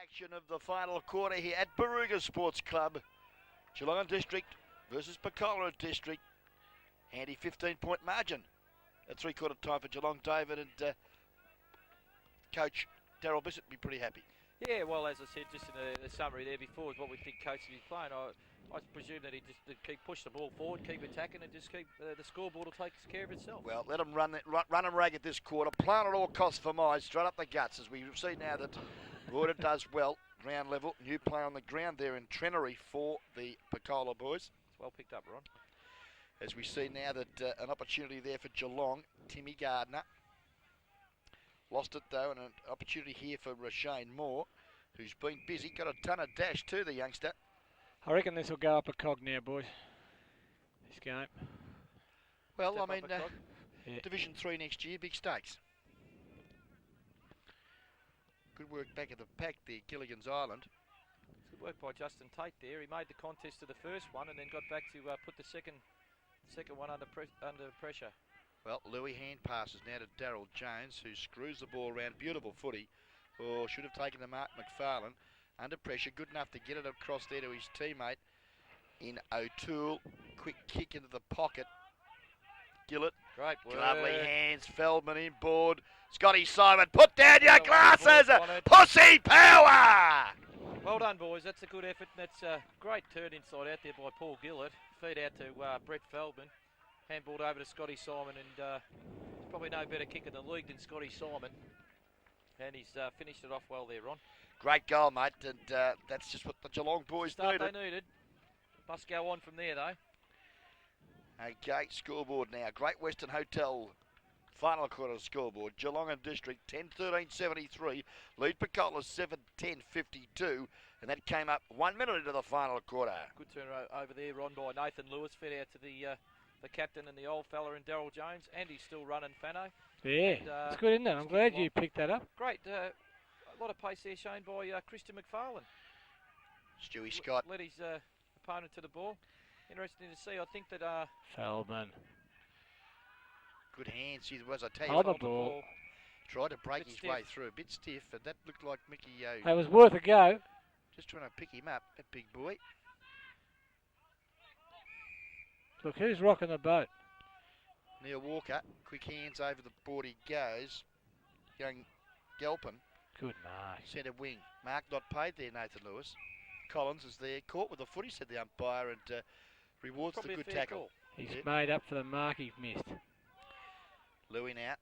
action of the final quarter here at Baruga Sports Club. Geelong District versus Picola District. Handy 15-point margin at three-quarter time for Geelong. David and Coach Daryl Bissett be pretty happy. Yeah, well, as I said just in the summary there before, is what we think Coach will be playing. I presume that he just keep push the ball forward, keep attacking, and just keep the scoreboard will take care of itself. Well, let them run them ragged this quarter. Plant at all costs for mine, straight up the guts, as we see now that Royder does well. Ground level, new play on the ground there in Trenery for the Picola boys. It's well picked up, Ron. As we see now that an opportunity there for Geelong, Timmy Gardner. Lost it though, and an opportunity here for Rashane Moore, who's been busy. Got a ton of dash too, the youngster. I reckon this will go up a cog now, boys. This game. Well, Step I mean, yeah. Division 3 next year, big stakes. Good work back at the pack there, Gilligan's Island. Good work by Justin Tate there. He made the contest to the first one and then got back to put the second one under pressure. Well, Louis hand passes now to Daryl Jones, who screws the ball around. Beautiful footy. Or should have taken to Mark McFarlane. Under pressure, good enough to get it across there to his teammate in O'Toole. Quick kick into the pocket. Gillett. Great work. Lovely hands. Feldman inboard. Scotty Simon, put down your glasses. Pussy power. Well done, boys. That's a good effort. That's a great turn inside out there by Paul Gillett. Feed out to Brett Feldman. Handballed over to Scotty Simon, and probably no better kicker in the league than Scotty Simon. And he's finished it off well there, Ron. Great goal, mate, and that's just what the Geelong boys needed. They needed. Must go on from there, though. Okay, scoreboard now. Great Western Hotel, final quarter scoreboard. Geelong and District 10-13-73. Lead Picola 7-10-52. And that came up 1 minute into the final quarter. Good turn over there, Ron, by Nathan Lewis. Fed out to the captain and the old fella in Daryl Jones. And he's still running Fano. Yeah, it's good, isn't it? I'm glad you picked that up. Great. A lot of pace there shown by Christian McFarlane. Stewie Scott. Led his opponent to the ball. Interesting to see. I think that... Feldman. Good hands. He was, I tell you. Hold the ball. Tried to break his way through. A bit stiff, and that looked like Mickey Yo. That was worth a go. Just trying to pick him up, that big boy. Look, who's rocking the boat? Neil Walker. Quick hands over the board he goes. Young Galpin. Good mark. Centre wing. Mark not paid there, Nathan Lewis. Collins is there. Caught with the footy, said the umpire, and rewards the good tackle. Call. He's made up for the mark he's missed. Louis now.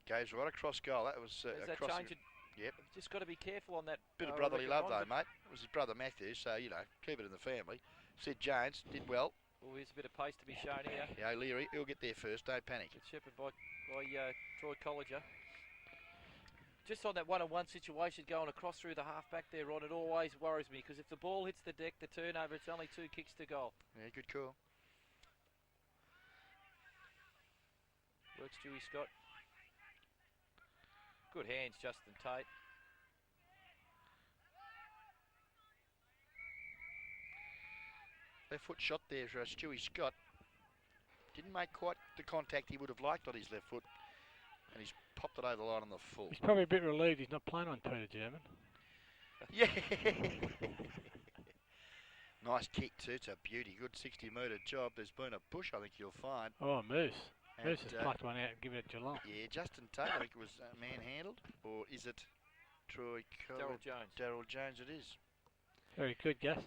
Goes right across goal. That was That across. change? Yep. Just got to be careful on that. Bit of brotherly love though, mate. It was his brother Matthew, so, you know, keep it in the family. Sid Jones did well. Well, here's a bit of pace to be shown here. Yeah, O'Leary, he'll get there first, don't panic. Good shepherd by Troy Colliger. Just on that one-on-one situation going across through the half-back there, Ron, it always worries me, because if the ball hits the deck, the turnover, it's only 2 kicks to goal. Yeah, good call. Works Stewie Scott. Good hands, Justin Tate. Left foot shot there for Stewie Scott. Didn't make quite the contact he would have liked on his left foot. And he's popped it over the line on the full. He's probably a bit relieved he's not playing on Peter German. Yeah. Nice kick too. It's a beauty. Good 60-metre job. There's been a push, I think you'll find. Oh, Moose. And, Moose has plucked one out and given it to Geelong. Yeah, Justin Tate, I think it was manhandled. Or is it Troy Daryl Jones. Daryl Jones it is. Very good, Gus.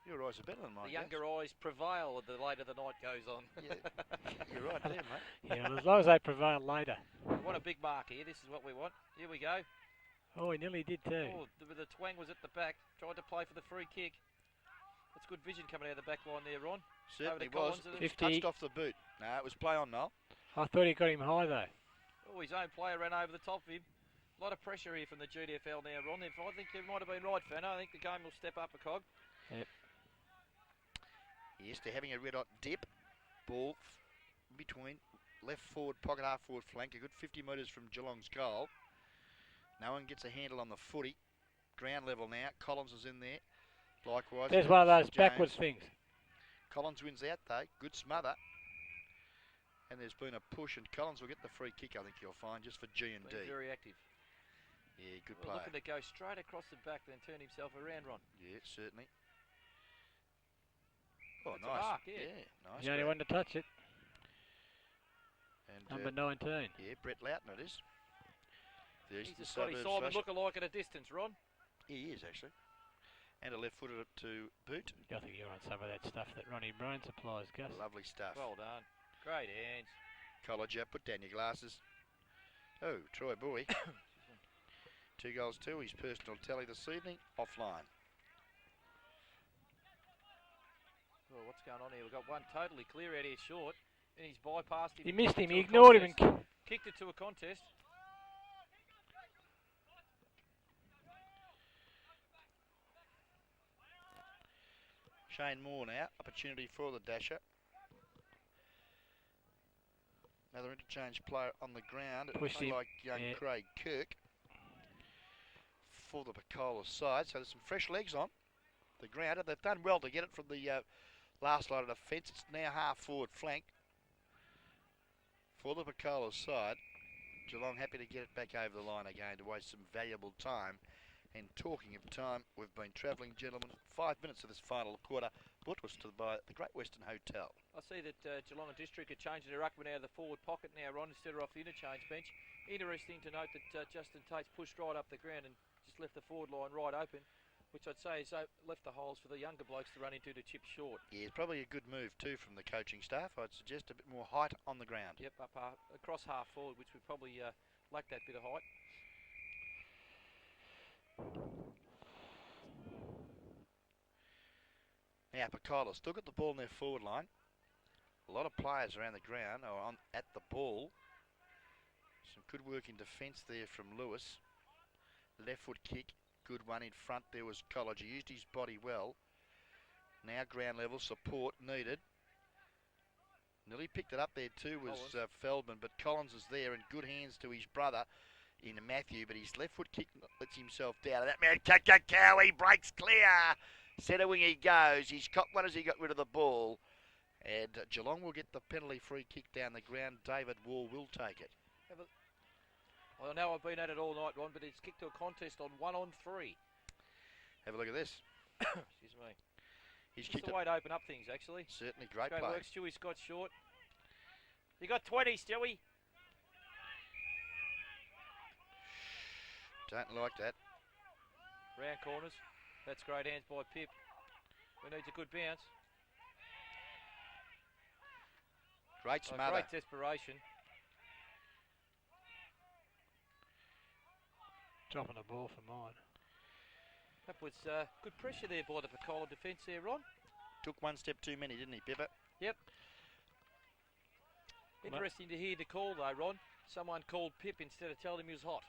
Your eyes are better than mine. The younger eyes prevail the later the night goes on. Yeah, you're right there, mate. Yeah, well, as long as they prevail later. We want a big mark here. This is what we want. Here we go. Oh, he nearly did too. Oh, the twang was at the back. Tried to play for the free kick. That's good vision coming out of the back line there, Ron. Certainly was. Collins, 50. Touched off the boot. No, it was play on, Noel. I thought he got him high though. Oh, his own player ran over the top of him. A lot of pressure here from the GDFL now, Ron. I think you might have been right, Fano. I think the game will step up a cog. Yep. Yes, they're having a red hot dip. Ball between left forward pocket, half forward flank. A good 50 metres from Geelong's goal. No one gets a handle on the footy. Ground level now. Collins is in there. Likewise. There's one of those backwards things. Collins wins out though. Good smother. And there's been a push, and Collins will get the free kick, I think you'll find, just for G&D. Very active. Yeah, good Well, play. looking to go straight across the back, then turn himself around, Ron. Yeah, certainly. Oh, That's a nice. mark, yeah. Nice. The only grab. one to touch it. And, Number 19. yeah, Brett Loughton it is. The He's Eastern a Scotty Suburbs Simon rusher. look-alike at a distance, Ron. He is, actually. And a left-footed to boot. I think you're on some of that stuff that Ronnie Brown supplies, Gus. Lovely stuff. Well done. Great hands. Colliger, put down your glasses. Oh, Troy Boy. 2 goals, 2. His personal tally this evening, offline. Well, what's going on here? We've got one totally clear out here short, and he's bypassed him. He missed him, to he a ignored him. contest. And Kicked it to a contest. Shane Moore now, opportunity for the dasher. Another interchange player on the ground. It Pushed looks him. like young Yeah. Craig Kirk for the Picola side. So there's some fresh legs on the ground. They've done well to get it from the last line of defence. It's now half forward flank for the Picola side. Geelong happy to get it back over the line again to waste some valuable time. And talking of time, we've been travelling, gentlemen, 5 minutes of this final quarter, brought to us by the Great Western Hotel. I see that Geelong District are changing their ruckman out of the forward pocket now, Ron, instead of off the interchange bench. Interesting to note that Justin Tate's pushed right up the ground and just left the forward line right open, which I'd say has left the holes for the younger blokes to run into to chip short. Yeah, it's probably a good move too from the coaching staff. I'd suggest a bit more height on the ground. Yep, up across half forward, which would probably lack that bit of height. Now, Picola still got the ball in their forward line. A lot of players around the ground or at the ball. Some good work in defence there from Lewis. Left foot kick, good one in front. There was College. He used his body well. Now ground level support needed. Nearly picked it up there too was Feldman, but Collins is there in good hands to his brother in Matthew, but his left foot kick lets himself down. And that man, Cowie, breaks clear. Centre wing he goes. He's caught one as he got rid of the ball. And Geelong will get the penalty free kick down the ground. David Wall will take it. Well, I know I've been at it all night, Ron, but it's kicked to a contest on 1-on-3. Have a look at this. Excuse me. He's It's kicked the it. way to open up things, actually. Certainly great Great play. work, Stewie Scott short. You got 20, Stewie. Don't like that. Round corners. That's great hands by Pip. Who needs a good bounce. Great smother. Great desperation. dropping the ball for mine. That was good pressure there by the Picola defence there, Ron. Took one step too many, didn't he, Pippa? Yep. Interesting to hear the call though, Ron. Someone called Pip instead of telling him he was hot.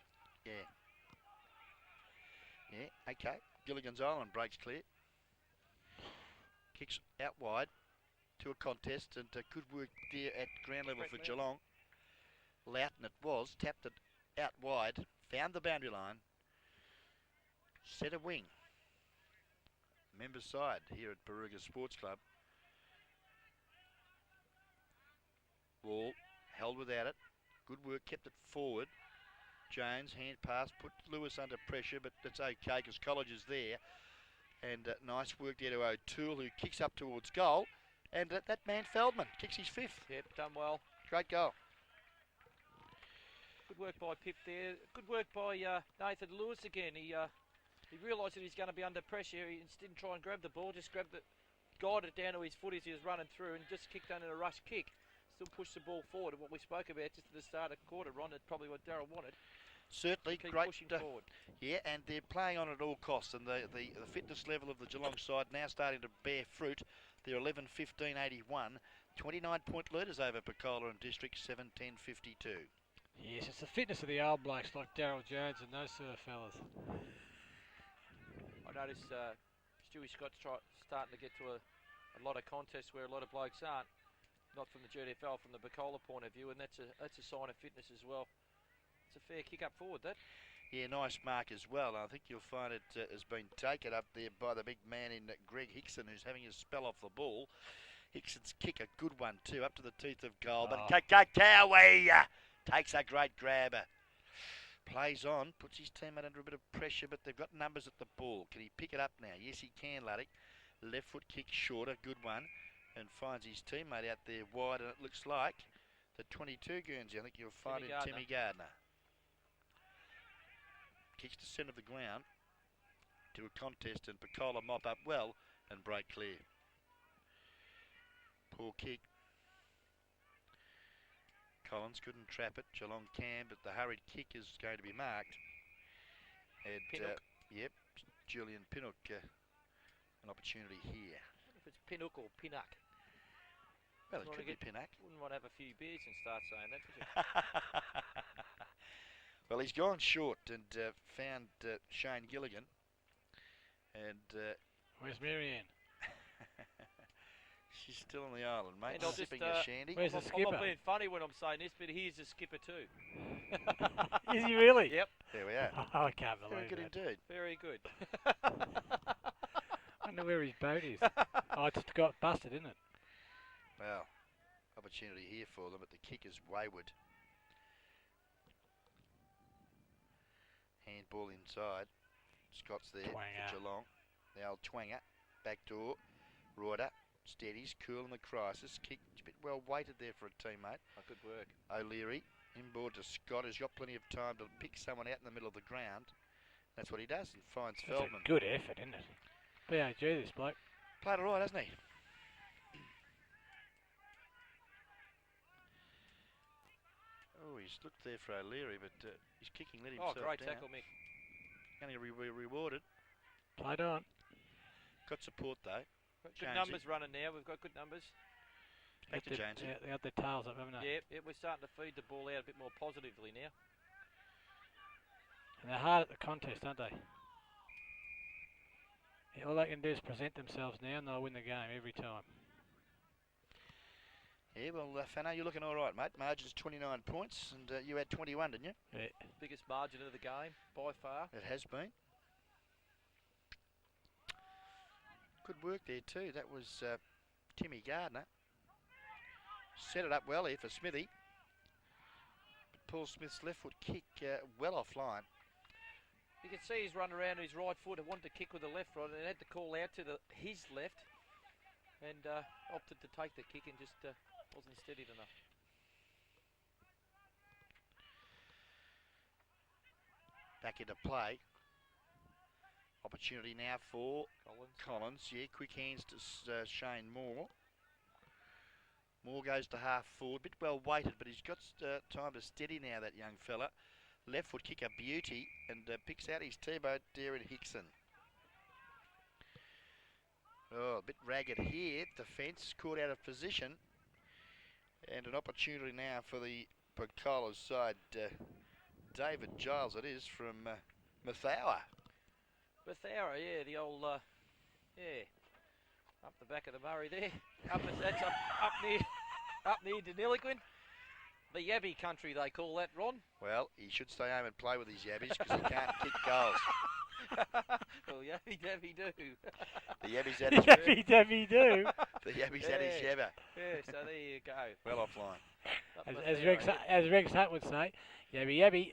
Yeah. Yeah, okay. Gilligan's Island breaks clear. Kicks out wide to a contest, and good work there at ground level for Geelong. Loughton it was, tapped it out wide, found the boundary line, centre wing. Members side here at Baruga Sports Club. Ball held without it. Good work, kept it forward. Jones, hand pass, put Lewis under pressure, but that's okay because College is there. And nice work there to O'Toole, who kicks up towards goal. And that man Feldman kicks his fifth. Yep, done well. Great goal. Good work by Pip there. Good work by Nathan Lewis again. He realised that he's going to be under pressure. He didn't try and grab the ball, just grabbed it, guided it down to his foot as he was running through, and just kicked under a rush kick. Still pushed the ball forward. And what we spoke about just at the start of the quarter, Ron, that's probably what Darryl wanted. Certainly, Keep great. pushing forward. Yeah, and they're playing on at all costs, and the fitness level of the Geelong side now starting to bear fruit. They're 11-15-81, 29-point leaders over Picola and District 7-10-52. Yes, it's the fitness of the old blokes like Daryl Jones and those sort of fellas. I noticed Stewie Scott's starting to get to a lot of contests where a lot of blokes aren't. Not from the GDFL, from the Picola point of view, and that's a sign of fitness as well. It's a fair kick up forward, that. Yeah, nice mark as well. I think you'll find it has been taken up there by the big man in Greg Hickson, who's having a spell off the ball. Hickson's kick, a good one too, up to the teeth of goal. But Cowie takes a great grabber. Plays on, puts his teammate under a bit of pressure, but they've got numbers at the ball. Can he pick it up now? Yes, he can, Luddick. Left foot kick shorter, good one, and finds his teammate out there wide, and it looks like the 22 Guernsey. I think you'll find in Timmy Gardner. Kicks to centre of the ground to a contest, and Picola mop up well and break clear. Poor kick. Collins couldn't trap it. Geelong can, but the hurried kick is going to be marked. And yep, Julian Pinnock, an opportunity here. If it's Pinnock or Pinnock. Well, it could be Pinnock. Wouldn't want to have a few beers and start saying that, would you? Well, he's gone short and found Shane Gilligan. And where's Marianne? She's still on the island, mate. And Sipping just, a shandy. Where's the skipper? I'm not being funny when I'm saying this, but he's the skipper too. Is he really? Yep. There we are. Oh, I can't Very believe good that. indeed. Very good. I wonder where his boat is. Oh, it's got busted, isn't it? Well, opportunity here for them, but the kick is wayward. Handball inside. Scott's there Twanger. for Geelong. The old twanger. Back door. Reuter. Steadies. Cool in the crisis. Kick a bit well weighted there for a teammate. Oh, good work. O'Leary. Inboard to Scott, who's got plenty of time to pick someone out in the middle of the ground. That's what he does and finds That's Feldman. a good effort, isn't it? BAG, this bloke. Played all right, hasn't he? Oh, he's looked there for O'Leary, but his kicking let himself great down. tackle, Mick. Only rewarded. Played on. Got support though. Good Jonesy. numbers running now. We've got good numbers. Back to Jonesy. They got their tails up, haven't they? Yeah, we're starting to feed the ball out a bit more positively now. And they're hard at the contest, aren't they? Yeah, all they can do is present themselves now and they'll win the game every time. Yeah, well, Fano, you're looking all right, mate. Margin's 29 points, and you had 21, didn't you? Yeah. Biggest margin of the game, by far. It has been. Good work there too. That was Timmy Gardner. Set it up well here for Smithy. But Paul Smith's left foot kick well offline. You can see he's run around his right foot and wanted to kick with the left foot and had to call out to his left and opted to take the kick and just wasn't steadied enough. Back into play. Opportunity now for Collins. Yeah, quick hands to Shane Moore. Moore goes to half forward, bit well weighted, but he's got time to steady now, that young fella. Left foot kick a beauty and picks out his teammate, Darren Hickson. Oh, a bit ragged here. Defence caught out of position. And an opportunity now for the Picola's side. David Giles it is from Mathower. Mathower, yeah, the old, yeah, up the back of the Murray there. That's up near Deniliquin. The Yabby country, they call that, Ron. Well, he should stay home and play with his Yabbies because he can't kick goals. Well, Yabby Dabby do. The Yabbies at his Yabby dabby do. The Yabbies at his Yabba. Yeah, so there you go. Well offline. As Rex Hutt would say, yabby yabby.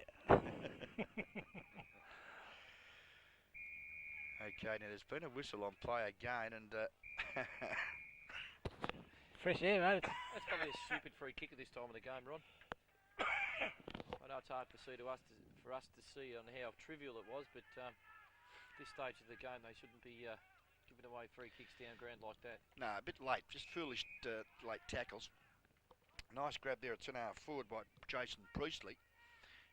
Okay, now there's been a whistle on play again, and Fresh air, mate. That's probably a stupid free kick at this time of the game, Ron. I know it's hard to see for us to see on how trivial it was, but at this stage of the game they shouldn't be giving away free kicks down ground like that. no, a bit late, just foolish late tackles. Nice grab there at centre half forward by Jason Priestley.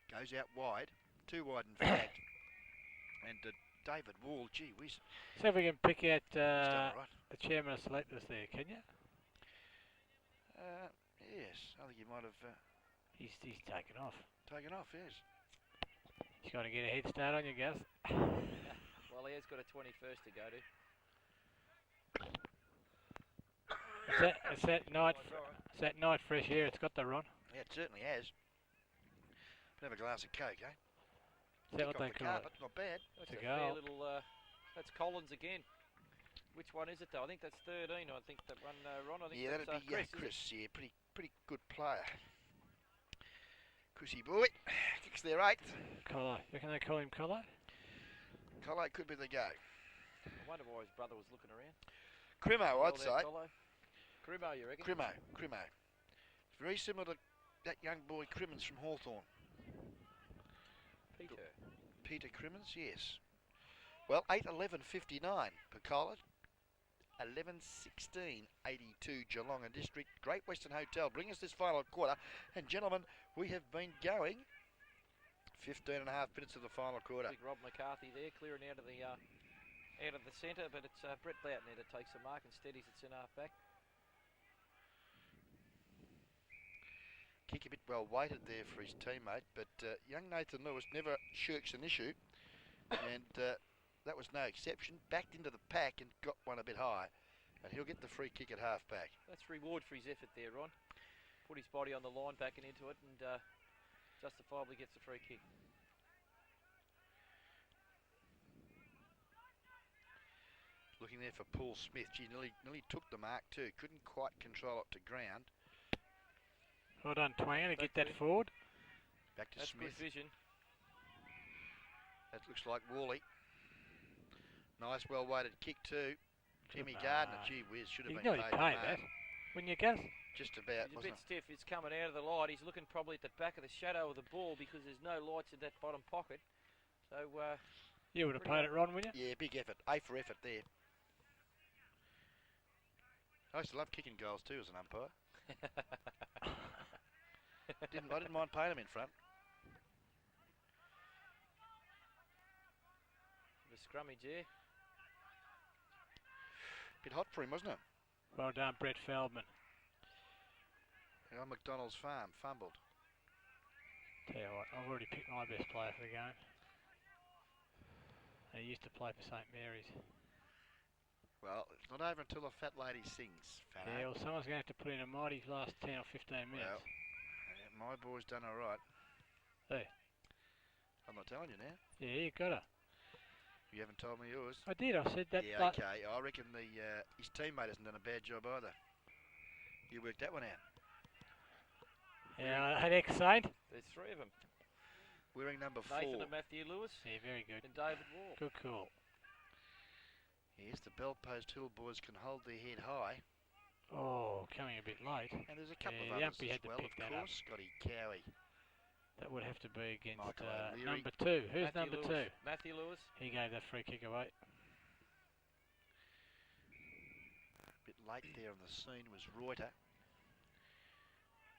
Goes out wide, too wide in fact. And David Wall, gee whiz. See if we can pick out He's done all right. the chairman of selectors there, can you? Yes, I think he might have He's taken off. taken off, yes. He's got to get a head start on you, Gus. Well, he has got a 21st to go to. It's that night fresh air. It's got the run. Yeah, it certainly has. But have a glass of Coke, eh? Is that what Kick they off the call carpet, it? not bad. That's To a go. fair little, that's Collins again. Which one is it though? I think that's 13, I think that one, Ron. I think Yeah, that's that'd be Chris. Chris. Yeah, pretty good player. Chrissy boy kicks their 8th. Colo. You reckon they call him Colo? Colo could be the go. I wonder why his brother was looking around. Crimo, I'd say. Crimo, you reckon? Crimo. Very similar to that young boy Crimmins from Hawthorn. Peter Crimmins, yes. Well, 8:11:59 Picola. 11:16:82 Geelong and District. Great Western Hotel bring us this final quarter. And gentlemen, we have been going 15 and a half minutes of the final quarter. Big Rob McCarthy there, clearing out of the centre, but it's Brett Loughton there that takes the mark and steadies it in half back. Kick a bit well weighted there for his teammate, but young Nathan Lewis never shirks an issue, and that was no exception. Backed into the pack and got one a bit high, and he'll get the free kick at half back. That's reward for his effort there, Ron. Put his body on the line, backing into it, and justifiably gets the free kick. Looking there for Paul Smith. She nearly took the mark too. Couldn't quite control it to ground. Well done, Twanger, to get that forward. Back to That's Smith. Good vision. That looks like Worley. Nice, well-weighted kick too. Jimmy Gardner, gee whiz, should have been paid. That. Wouldn't you guess? Just about, He's a bit stiff. It's coming out of the light. He's looking probably at the back of the shadow of the ball because there's no lights in that bottom pocket. So you would have paid it, Ron, wouldn't you? Yeah, big effort. A for effort there. I used to love kicking goals too as an umpire. I didn't mind paying them in front. The scrummage here. Bit hot for him, wasn't it? Well done, Brett Feldman. On McDonald's farm, fumbled. Tell you what, I've already picked my best player for the game. He used to play for St Mary's. Well, it's not over until the fat lady sings. Yeah, well, someone's going to have to put in a mighty last 10 or 15 minutes. Well, yeah, my boy's done all right. Hey. I'm not telling you now. Yeah, you got her. You haven't told me yours. I did, I said that. Yeah, okay. I reckon his teammate hasn't done a bad job either. You worked that one out. Yeah, I had X-Saint. There's 3 of them. Wearing number 4. Nathan and Matthew Lewis. Yeah, very good. And David Wall. Good call. Yes, the Bellpost Hill boys can hold their head high. Oh, coming a bit late. And there's a couple the of others umpy had as to well, pick of that course. up. Scotty Cowie. That would have to be against Michael O'Leary. number 2. Who's Matthew number Lewis. 2? Matthew Lewis. He gave that free kick away. A bit late there on the scene was Reuter.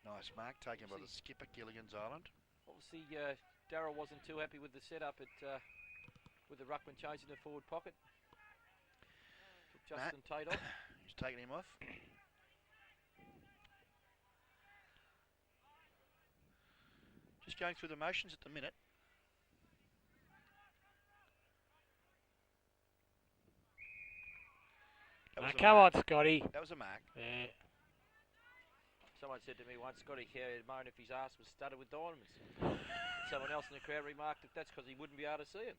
Nice mark taken by the skipper, Gilligan's Island. Obviously, Darryl wasn't too happy with the setup with the ruckman changing the forward pocket. Took Justin Tate off. He's taking him off. Just going through the motions at the minute. Come on, Scotty. That was a mark. Yeah. Someone said to me once, Scotty Cowie had moaned if his ass was studded with diamonds. Someone else in the crowd remarked that that's because he wouldn't be able to see it.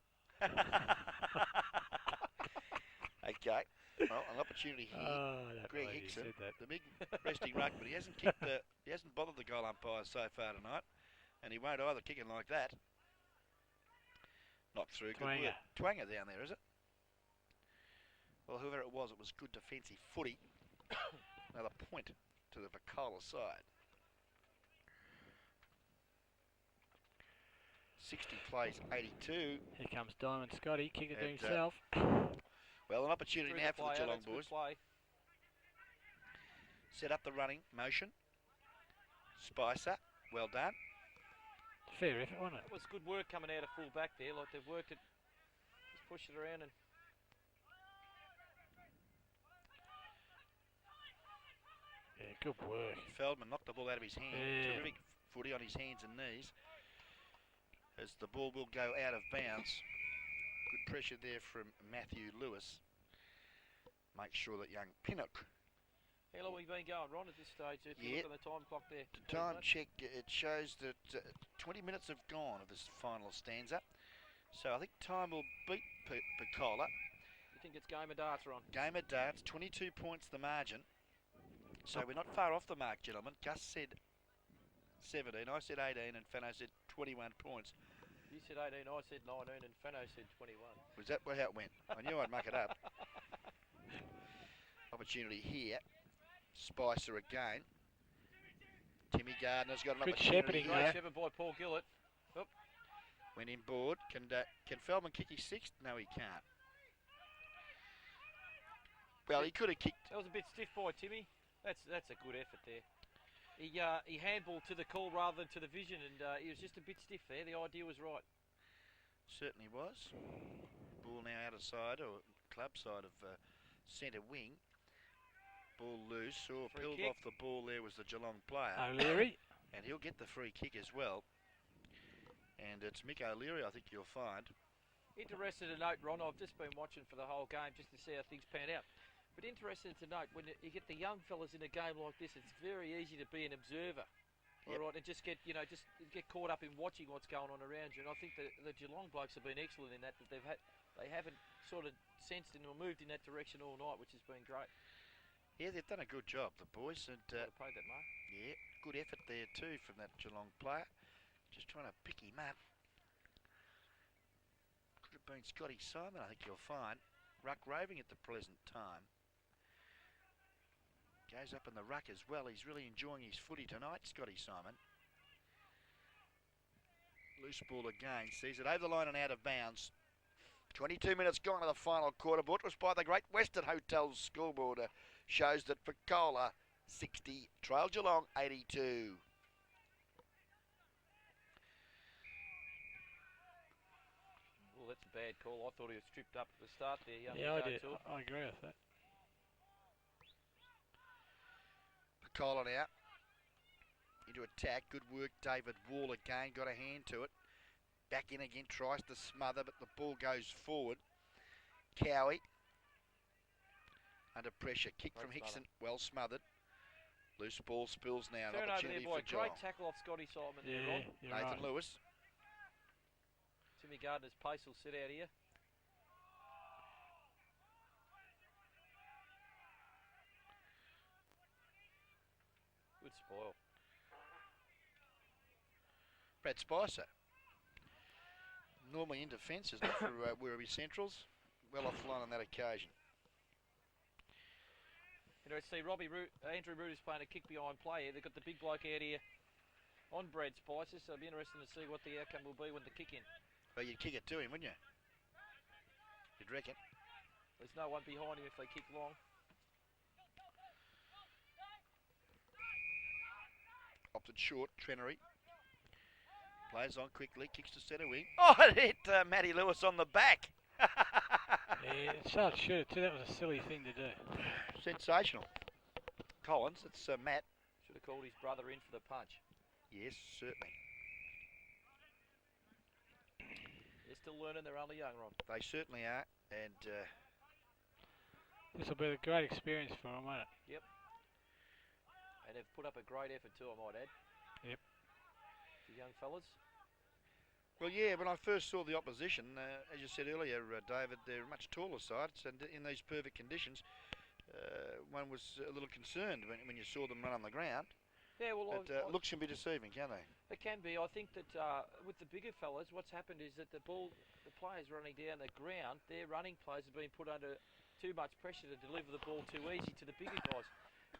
Okay. Well, an opportunity here. Greg Hickson, the big resting ruckman. He hasn't kicked he hasn't bothered the goal umpire so far tonight, and he won't either kicking like that. Not through. Good work. Twanger down there, is it? Well, whoever it was good defensive footy. Another point to the Picola side. 60 plays 82. Here comes Diamond Scotty, kick it to himself. Well, an opportunity now for the Geelong boys. Set up the running motion. Spicer, well done. Fair effort, wasn't it? It was good work coming out of full back there. Like they've worked it, just pushed it around and. Yeah, good work. Feldman knocked the ball out of his hand. Yeah. Terrific footy on his hands and knees. As the ball will go out of bounds. Good pressure there from Matthew Lewis. Make sure that young Pinnock. How long have we been going, Ron, at this stage? If you look at the time clock there. The time check, it shows that 20 minutes have gone of this final stanza. So I think time will beat Picola. You think it's game of darts, Ron? Game of darts, 22 points the margin. So we're not far off the mark, gentlemen. Gus said 17. I said 18 and Fano said 21 points. You said 18, I said 19, and Fano said 21. Was that how it went? I knew I'd muck it up. Opportunity here. Spicer again. Timmy Gardner's got an Good opportunity shepherding here. Great there. shepherd by Paul Gillett. Went in board. Can Feldman kick his sixth? No, he can't. Well, he could have kicked. That was a bit stiff by Timmy. That's a good effort there. He handballed to the call rather than to the vision, and he was just a bit stiff there. The idea was right. Certainly was. Ball now out of side, or club side of centre wing. Ball loose. Free Peeled kick. off the ball there was the Geelong player. O'Leary. And he'll get the free kick as well. And it's Mick O'Leary, I think you'll find. Interested to note, Ron, I've just been watching for the whole game just to see how things pan out. But interested to note, when you get the young fellas in a game like this, it's very easy to be an observer. Yep. All right, and just get caught up in watching what's going on around you. And I think the Geelong blokes have been excellent in that they haven't sort of sensed or moved in that direction all night, which has been great. Yeah, they've done a good job, the boys. And Played that, Mark. yeah, good effort there too from that Geelong player. Just trying to pick him up. Could have been Scotty Simon, I think you'll find. Ruck roving at the present time. Goes up in the ruck as well. He's really enjoying his footy tonight, Scotty Simon. Loose ball again. Sees it over the line and out of bounds. 22 minutes gone to the final quarter. Brought to us by the Great Western Hotels scoreboard. Shows that Picola 60, trail Geelong 82. Well, that's a bad call. I thought he was tripped up at the start there. Yeah, I did. I agree with that. Picola now into attack. Good work, David Wall again. Got a hand to it. Back in again, tries to smother, but the ball goes forward. Cowie under pressure. Kick from Hickson. Well smothered. Loose ball spills now. An Turnover opportunity there, boy. for Geelong. Great tackle off Scotty Simon there, Yeah, Ron. you're Nathan right. Lewis. Timmy Gardner's pace will sit out here. Good spoil. Brad Spicer. Normally in defence, isn't it, for Werribee Centrals? Well off the line on that occasion. You know, see Andrew Root is playing a kick behind play here. They've got the big bloke out here on Brad Spicer, so it'll be interesting to see what the outcome will be when the kick in. Well, you'd kick it to him, wouldn't you? You'd reckon. There's no one behind him if they kick long. Opted short, Trenery. Plays on quickly, kicks to centre wing. Oh, it hit Matty Lewis on the back. Yeah, it started to shoot it too. That was a silly thing to do. Sensational. Collins, it's Matt. Should have called his brother in for the punch. Yes, certainly. They're still learning, they're only young, Ron. They certainly are. And This will be a great experience for them, won't it? And they've put up a great effort too, I might add. Yep. The young fellas. well, yeah, when I first saw the opposition, as you said earlier, David, they're much taller sides, and in these perfect conditions, one was a little concerned when you saw them run on the ground. Yeah, well, But looks can be deceiving, can't they? it can be. I think that with the bigger fellas, what's happened is that the players running down the ground, their running players have been put under too much pressure to deliver the ball too easy to the bigger guys,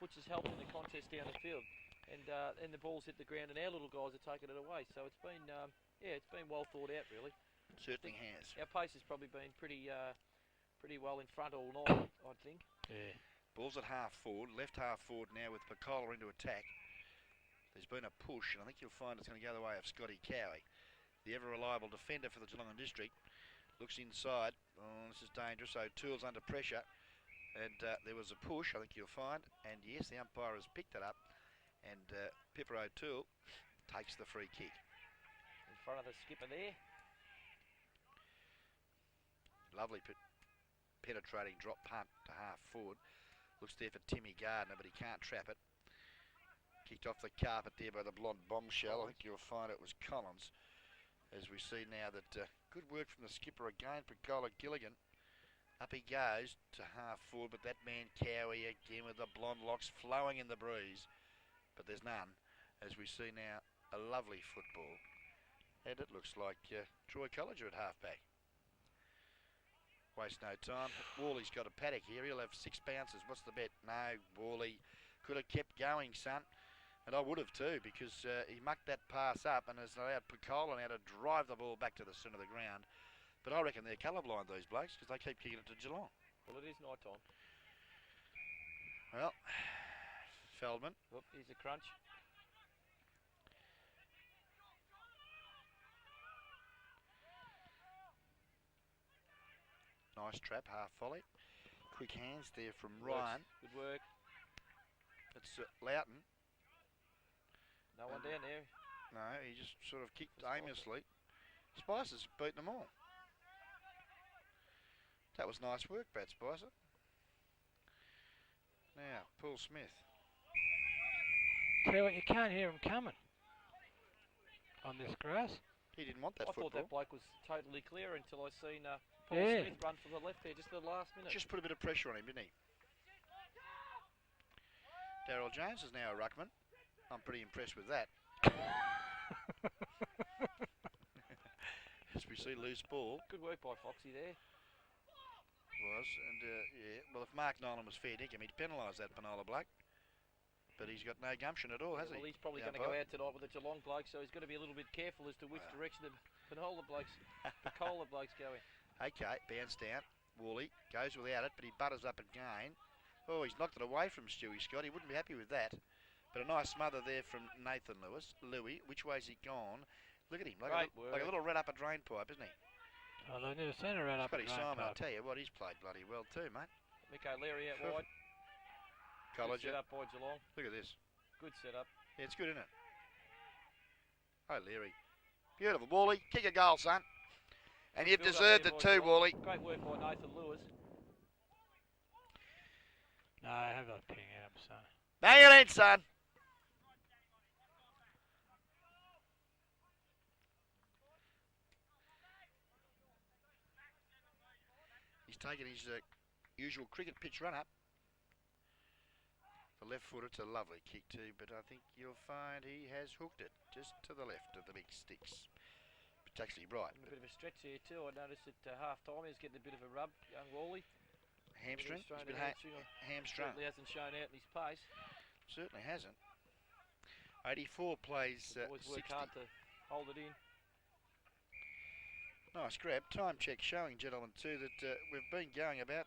which has helped in the contest down the field. And the ball's hit the ground, and our little guys are taking it away. So it's been, it's been well thought out, really. Certainly has. Our pace has probably been pretty well in front all night, I think. Yeah. Ball's at half forward, left half forward now with Picola into attack. There's been a push, and I think you'll find it's going to go the way of Scotty Cowie, the ever-reliable defender for the Geelong District. Looks inside. Oh, this is dangerous. O'Toole's under pressure, and there was a push, I think you'll find. And yes, the umpire has picked it up, and Pippa O'Toole takes the free kick. In front of the skipper there. Lovely penetrating drop punt to half forward. Looks there for Timmy Gardner, but he can't trap it. Kicked off the carpet there by the blonde bombshell. I think you'll find it was Collins. As we see now that good work from the skipper again, Picola Gilligan. Up he goes to half forward, but that man Cowie again with the blonde locks flowing in the breeze. But there's none. As we see now, a lovely football. And it looks like Troy Colliger at halfback. Waste no time. Worley's got a paddock here. He'll have 6 bounces. What's the bet? No, Worley could have kept going, son. And I would have too, because he mucked that pass up and has allowed Picola now to drive the ball back to the centre of the ground. But I reckon they're colourblind, these blokes, because they keep kicking it to Geelong. Well, it is night time. Well, Feldman. Oop, here's a crunch. Nice trap, half volley. Quick hands there from Good Ryan. Good work. It's Loughton. No one down there. No, he just sort of kicked Spicer. aimlessly. Spicer's beaten them all. That was nice work, Bat Spicer. Now, Paul Smith. Tell you what, you can't hear him coming on this grass. He didn't want that I football. thought that bloke was totally clear until I seen Paul Yeah. Smith run for the left there just at the last minute. Just put a bit of pressure on him, didn't he? Daryl Jones is now a ruckman. I'm pretty impressed with that. As we see loose ball. Good work by Foxy there. Was, and yeah, well, if Mark Nolan was fair dinkum, he'd penalise that Penola bloke. But he's got no gumption at all, has Well, he? he's probably going to go out tonight with the Geelong bloke, so he's got to be a little bit careful as to which direction the Picola bloke's going. Okay, bounce down. Worley goes without it, but he butters up again. Oh, he's knocked it away from Stewie Scott. He wouldn't be happy with that. But a nice smother there from Nathan Louis. Which way's he gone? Look at him, like a little red upper drain pipe, isn't he? Oh, they've never seen a red up. Scotty Simon, I'll tell you what, he's played bloody well too, mate. Mick O'Leary out wide. College. Good set up by Geelong. Look at this. Good setup. Yeah, it's good, isn't it? O'Leary. Beautiful, Worley. Kick a goal, son. And you've deserved it too, Worley. Great work by Nathan Lewis. No, I have that ping out, son. Bang it in, son. He's taken his usual cricket pitch run up. The left foot, it's a lovely kick too, but I think you'll find he has hooked it just to the left of the big sticks. It's actually right. A bit of a stretch here too. I noticed at half time he was getting a bit of a rub, young Worley. Hamstring? He's been hamstrung. Certainly hasn't shown out in his pace. Certainly hasn't. 84 plays The boys 60. work hard to hold it in. Nice grab. Time check showing, gentlemen, too, that we've been going about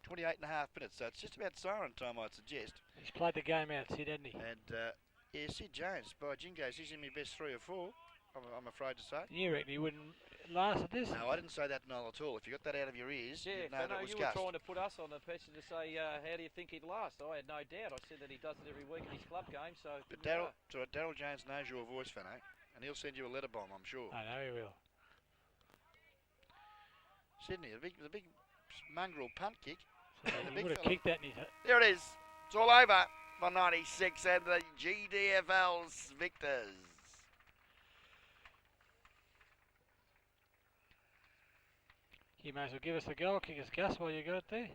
28 and a half minutes, so it's just about siren time, I'd suggest. He's played the game out, Sid, hasn't he? And, yeah, Sid Jones, by Jingo's, he's in my best 3 or 4, I'm afraid to say. You reckon he wouldn't last at this? No, I didn't say that, Noel, at all. If you got that out of your ears, Yeah, you'd know that it was you Gus. were trying to put us on the person to say, how do you think he'd last? I had no doubt. I said that he does it every week in his club game, so... But Daryl Jones knows your voice, Fano, and he'll send you a letter bomb, I'm sure. I know he will. Sydney, the big mongrel punt kick. So The he big would have fella. kicked that in his... There it is. It's all over for 96 and the GDFL's victors. You may as well give us the goal kickers, Gus, while you got it there.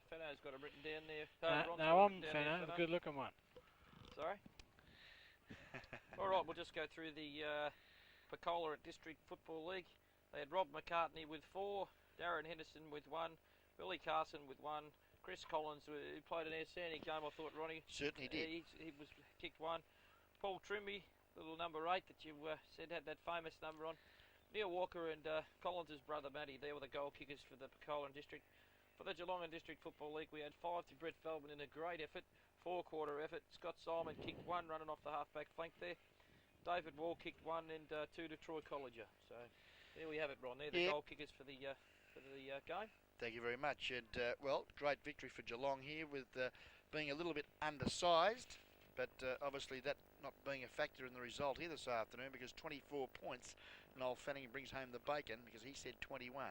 Fano's got it written down there. No, I'm Fano, a good looking one. Sorry? All right, we'll just go through the Picola District Football League. They had Rob McCartney with 4, Darren Henderson with 1, Billy Carson with 1, Chris Collins, who played an outstanding game, I thought, Ronnie. Certainly did. He was kicked 1. Paul Trimby, little number 8 that you said had that famous number on. Neil Walker and Collins' brother Matty, they were the goal kickers for the Picola District. For the Geelong District Football League, we had 5 to Brett Feldman in a great effort, 4-quarter effort. Scott Simon kicked 1, running off the halfback flank there. David Wall kicked 1 and 2 to Troy Colliger. So there we have it, Ron. They're the goal kickers for the game. Thank you very much. And, well, great victory for Geelong here with being a little bit undersized, but obviously that not being a factor in the result here this afternoon, because 24 points, Noel Fanning brings home the bacon because he said 21.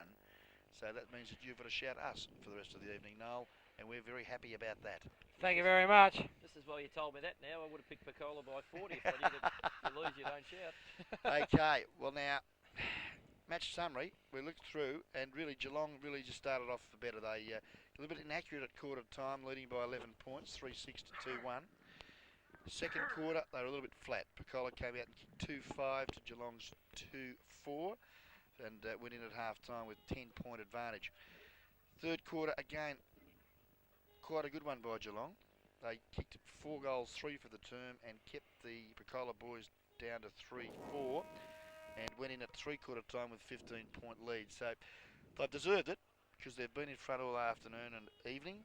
So that means that you've got to shout us for the rest of the evening, Noel, and we're very happy about that. Thank you very much. This is why you told me that now. I would have picked Picola by 40 if I knew that you lose, you don't shout. Okay, well now, match summary, we looked through, and really Geelong really just started off the better. They a little bit inaccurate at quarter time, leading by 11 points, 3-6 to 2-1. Second quarter, they were a little bit flat. Picola came out and kicked 2-5 to Geelong's 2-4 and went in at half-time with 10-point advantage. Third quarter, again, quite a good one by Geelong. They kicked 4 goals, 3 for the term, and kept the Picola boys down to 3-4 and went in at three-quarter time with 15-point lead. So they've deserved it because they've been in front all afternoon and evening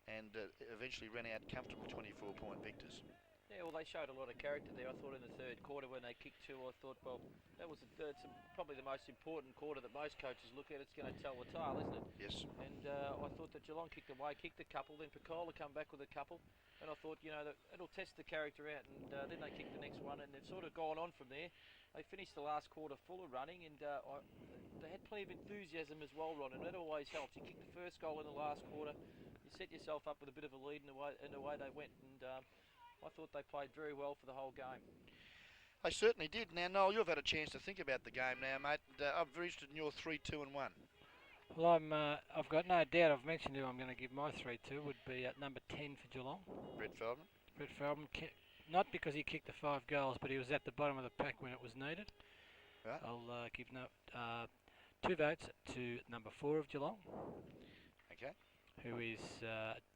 and eventually ran out comfortable 24-point victors. Yeah, well, they showed a lot of character there. I thought in the third quarter when they kicked 2, I thought, well, that was probably the most important quarter that most coaches look at. It's going to tell the tale, isn't it? Yes. And I thought that Geelong kicked away, kicked a couple, then Picola come back with a couple, and I thought, you know, that it'll test the character out. And then they kicked the next one, and they've sort of gone on from there. They finished the last quarter full of running, and they had plenty of enthusiasm as well, Ron, and that always helps. You kick the first goal in the last quarter, you set yourself up with a bit of a lead, and away they went. And I thought they played very well for the whole game. They certainly did. Now, Noel, you've had a chance to think about the game now, mate. I'm very interested in your 3-2-1. Well, I've got no doubt. I've mentioned who I'm going to give my 3-2 would be at number 10 for Geelong. Brett Feldman. Brett Feldman, not because he kicked the 5 goals, but he was at the bottom of the pack when it was needed. Right. I'll give 2 votes to number 4 of Geelong. Okay. Who is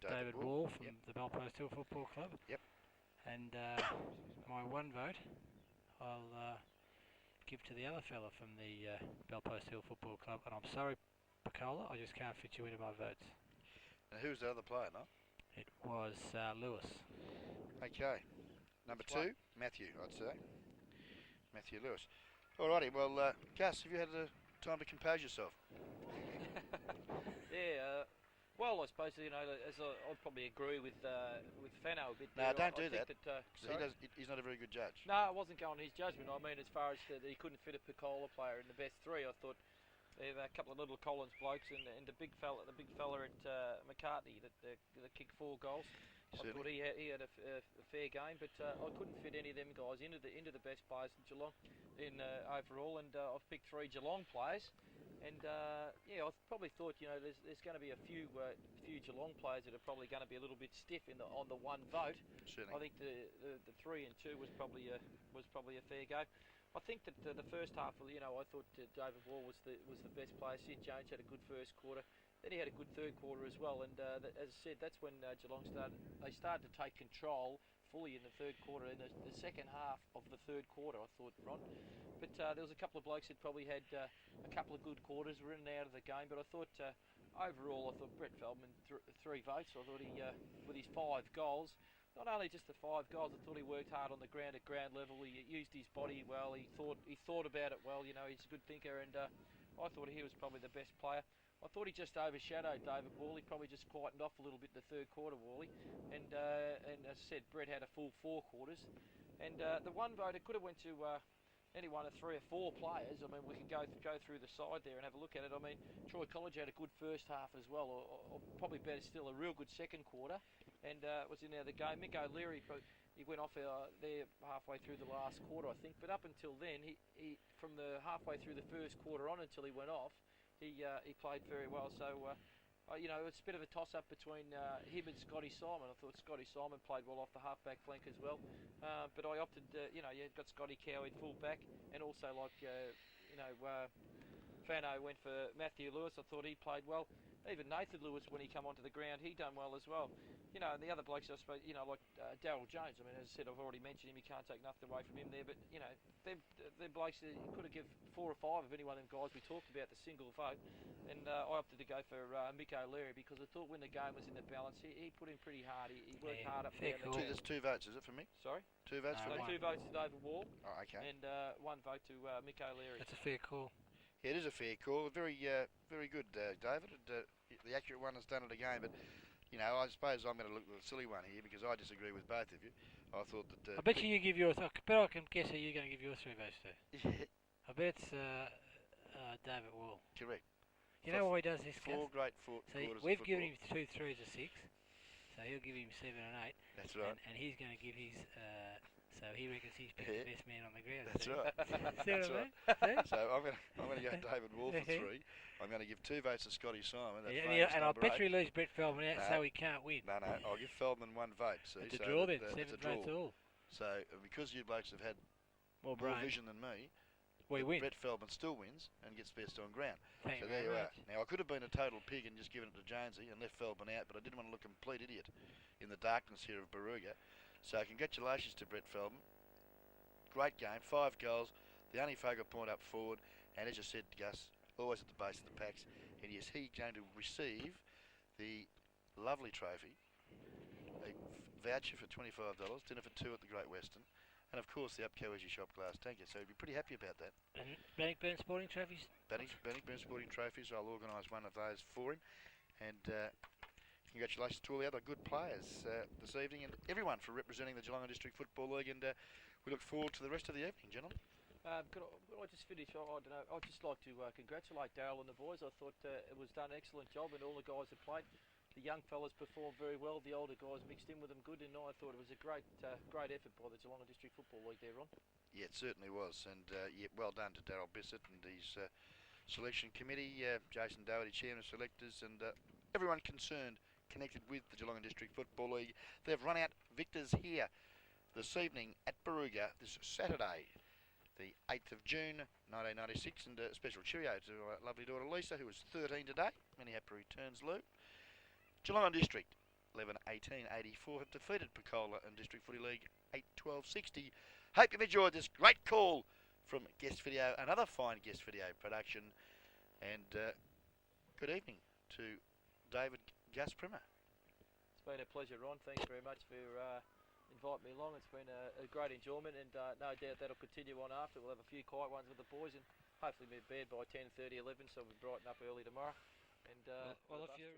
David Wall. Wall from Yep. the Belpost Hill Football Club. Yep. And my 1 vote, I'll give to the other fella from the Belpost Hill Football Club. And I'm sorry, Picola, I just can't fit you into my votes. And who's the other player, no? It was Lewis. Okay. Number Which 2, Matthew, I'd say. Matthew Lewis. Alrighty, well, Gus, have you had time to compose yourself? Yeah, well, I suppose, you know, as I'd probably agree with Fano a bit. No, there. don't I do think that. He's not a very good judge. No, I wasn't going on his judgment. I mean, as far as that he couldn't fit a Picola player in the best 3, I thought there were a couple of little Collins blokes and the big fella at McCartney that kicked 4 goals. Certainly. I thought he had a fair game, but I couldn't fit any of them guys into the best players in Geelong overall, and I've picked 3 Geelong players. And yeah, I probably thought, you know, there's going to be a few Geelong players that are probably going to be a little bit stiff on the 1 vote. Certainly. I think the 3 and 2 was probably a fair go. I think that the first half, you know, I thought David Wall was the best player. Sid Jones had a good first quarter. Then he had a good third quarter as well. And as I said, that's when Geelong started to take control fully in the third quarter, in the second half of the third quarter, I thought, Ron. But there was a couple of blokes that probably had a couple of good quarters, were in and out of the game. But I thought overall, I thought Brett Feldman 3 votes. I thought he, with his 5 goals, not only just the 5 goals, I thought he worked hard on the ground at ground level. He used his body well. He thought about it well. You know, he's a good thinker, and I thought he was probably the best player. I thought he just overshadowed David Wall. He probably just quietened off a little bit in the third quarter, Wally. And as I said, Brett had a full 4 quarters. And the 1 vote, it could have went to any one of 3 or 4 players. I mean, we can go through the side there and have a look at it. I mean, Troy College had a good first half as well, or probably better still, a real good second quarter. And was in there the game. Mick O'Leary, he went off there halfway through the last quarter, I think. But up until then, he from the halfway through the first quarter on until he went off, he played very well. So, you know, it's a bit of a toss-up between him and Scotty Simon. I thought Scotty Simon played well off the half-back flank as well. But I opted, you know, got Scotty Cowie at full-back. And also, like, you know, Fano went for Matthew Lewis. I thought he played well. Even Nathan Lewis, when he come onto the ground, he done well as well. You know, and the other blokes, I suppose, you know, like Daryl Jones. I mean, as I said, I've already mentioned him. You can't take nothing away from him there. But, you know, them blokes, you could have given 4 or 5 of any one of them guys we talked about the single vote. And I opted to go for Mick O'Leary because I thought when the game was in the balance, he put in pretty hard. He worked hard up there. Cool. There's 2 votes, is it, for me? Sorry? 2 votes for So me? 2 votes to David Wall. Oh, okay. And 1 vote to Mick O'Leary. That's a fair call. Yeah, it is a fair call. Very good, David. The accurate one has done it again, but you know, I suppose I'm going to look at the silly one here because I disagree with both of you. I thought that. I bet you give yours. I bet I can guess who you're going to give your 3 votes to. I bet it's David Wall. Correct. You know why he does this, 4 Gus? great See, quarters. we've given him 2 3s or 6, so he'll give him 7 and 8. That's right. And he's going to give his. So he reckons he's picked the best man on the ground. That's see? right. See what That's I right. mean? So I'm going to go David Wall for 3. I'm going to give 2 votes to Scotty Simon. Yeah, and I bet you lose Brett Feldman out, so he can't win. No, I'll give Feldman 1 vote. See, It's a so draw then, it's 7 a draw. votes all. So because you blokes have had More more brain. vision than me, We win. Brett Feldman still wins and gets best on ground. Thank So you there you very are. much. Now I could have been a total pig and just given it to Jonesy and left Feldman out, but I didn't want to look a complete idiot in the darkness here of Baruga. So congratulations to Brett Feldman. Great game, 5 goals, the only focal point up forward, and as I said, Gus, always at the base of the packs. And yes, he's going to receive the lovely trophy, a voucher for $25, dinner for 2 at the Great Western, and of course the Upcoeasy Shop glass tanker. So he'd be pretty happy about that. And Bannockburn Sporting Trophies? Bannockburn Sporting Trophies, I'll organise one of those for him. And congratulations to all the other good players this evening and everyone for representing the Geelong District Football League. And we look forward to the rest of the evening, gentlemen. Could I just finish? I don't know. I'd just like to congratulate Darryl and the boys. I thought it was done an excellent job, and all the guys that played. The young fellas performed very well. The older guys mixed in with them good, and I thought it was a great effort by the Geelong District Football League there, Ron. Yeah, it certainly was. And yeah, well done to Darryl Bissett and his selection committee, Jason Doherty, chairman of selectors, and everyone concerned connected with the Geelong District Football League. They've run out victors here this evening at Baruga this Saturday, the 8th of June 1996, and a special cheerio to our lovely daughter Lisa, who was 13 today. Many happy returns, Lou. Geelong District 11-18-84 have defeated Picola and District Footy League 8-12-60. Hope you've enjoyed this great call from Guest Video, another fine Guest Video production, and good evening to David Gus Primer. It's been a pleasure, Ron. Thanks very much for inviting me along. It's been a great enjoyment, and no doubt that'll continue on after. We'll have a few quiet ones with the boys, and hopefully be in bed by 10:30, 11, so we'll brighten up early tomorrow. And Well, if you're